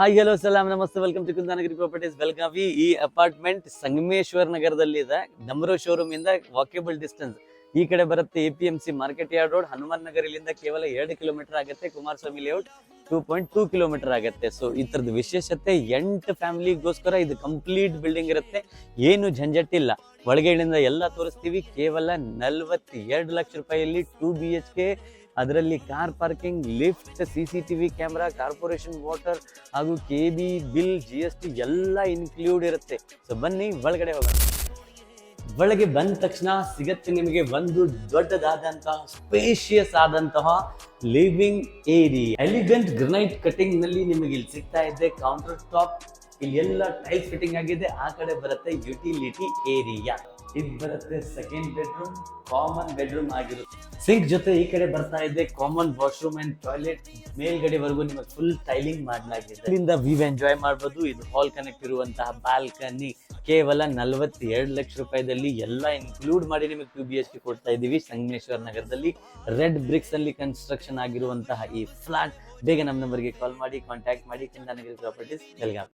Hi hello ಸಲಾಂ ನಮಸ್ತೆ welcome to ಕುಂದಾನಗಿರಿ properties Belagavi. ಈ apartment Sangameshwar ನಗರದಲ್ಲಿ ಇದೆ. ನಮ್ರೋ ಶೋರೂಮ್ ಇಂದ ವಾಕೇಬಲ್ ಡಿಸ್ಟೆನ್ಸ್ ಈ ಕಡೆ ಬರುತ್ತೆ. APMC market yard road, Hanuman Nagar ಇಲ್ಲಿಂದ ಕೇವಲ 2 ಕಿಲೋಮೀಟರ್ ಆಗುತ್ತೆ. ಕುಮಾರಸ್ವಾಮಿ ಲೇಔಟ್ 2.2 ಕಿಲೋಮೀಟರ್ ಆಗುತ್ತೆ. ಸೊ ಇತರದ ವಿಶೇಷತೆ 8 ಫ್ಯಾಮಿಲಿಗೋಸ್ಕರ ಇದು ಕಂಪ್ಲೀಟ್ ಬಿಲ್ಡಿಂಗ್ ಇರುತ್ತೆ. ಏನು ಝಂಜಟ್ಟಿಲ್ಲ. ಒಳಗಡೆಯಿಂದ ಎಲ್ಲ ತೋರಿಸ್ತೀವಿ. ಕೇವಲ 42 ಲಕ್ಷ ರೂಪಾಯಿಯಲ್ಲಿ 2 BHK, ಅದರಲ್ಲಿ car parking, lift, CCTV camera, corporation water ಹಾಗೂ KB ಬಿಲ್, GST ಎಲ್ಲ ಇನ್ಕ್ಲೂಡ್ ಇರುತ್ತೆ. ಸೊ ಬನ್ನಿ ಒಳಗಡೆ ಹೋಗೋಣ. ಒಳಗೆ ಬಂದ ತಕ್ಷಣ ಸಿಗತ್ತೆ ನಿಮಗೆ ಒಂದು ದೊಡ್ಡದಾದಂತಹ ಸ್ಪೇಷಿಯಸ್ ಆದಂತಹ living area. Elegant granite cutting ನಲ್ಲಿ ನಿಮಗೆ ಇಲ್ಲಿ ಸಿಗ್ತಾ ಇದೆ. ಕೌಂಟರ್ ಟಾಪ್ ಇಲ್ಲಿ ಎಲ್ಲ ಟೈಲ್ಸ್ ಫಿಟ್ಟಿಂಗ್ ಆಗಿದೆ. ಆ ಕಡೆ ಬರುತ್ತೆ ಯುಟಿಲಿಟಿ ಏರಿಯಾ. ಇದು ಬರುತ್ತೆ ಸೆಕೆಂಡ್ ಬೆಡ್ರೂಮ್, ಕಾಮನ್ ಬೆಡ್ರೂಮ್ ಆಗಿರುತ್ತೆ. ಸಿಂಕ್ ಜೊತೆ ಈ ಕಡೆ ಬರ್ತಾ ಇದೆ ಕಾಮನ್ ವಾಶ್ರೂಮ್ ಅಂಡ್ ಟಾಯ್ಲೆಟ್. ಮೇಲ್ಗಡೆವರೆಗೂ ನಿಮಗೆ ಫುಲ್ ಟೈಲಿಂಗ್ ಮಾಡಲಾಗಿದೆ. ಇಲ್ಲಿಂದ ವ್ಯೂ ಎಂಜಾಯ್ ಮಾಡಬಹುದು. ಇದು ಹಾಲ್ ಕನೆಕ್ಟ್ ಇರುವಂತಹ ಬಾಲ್ಕನಿ. ಕೇವಲ 42 ಲಕ್ಷ ರೂಪಾಯಿದಲ್ಲಿ ಎಲ್ಲ ಇನ್ಕ್ಲೂಡ್ ಮಾಡಿ ನಿಮಗೆ 2 BHK ಕೊಡ್ತಾ ಇದ್ದೀವಿ ಸಂಗಮೇಶ್ವರ್ ನಗರದಲ್ಲಿ. ರೆಡ್ ಬ್ರಿಕ್ಸ್ ಅಲ್ಲಿ ಕನ್ಸ್ಟ್ರಕ್ಷನ್ ಆಗಿರುವಂತಹ ಈ ಫ್ಲಾಟ್. ಬೇಗ ನಮ್ಮ ನಂಬರ್ಗೆ ಕಾಲ್ ಮಾಡಿ, ಕಾಂಟ್ಯಾಕ್ಟ್ ಮಾಡಿ. ಕುಂದಾನಗಿರಿ ಪ್ರಾಪರ್ಟೀಸ್ ಬೆಳಗಾವಿ.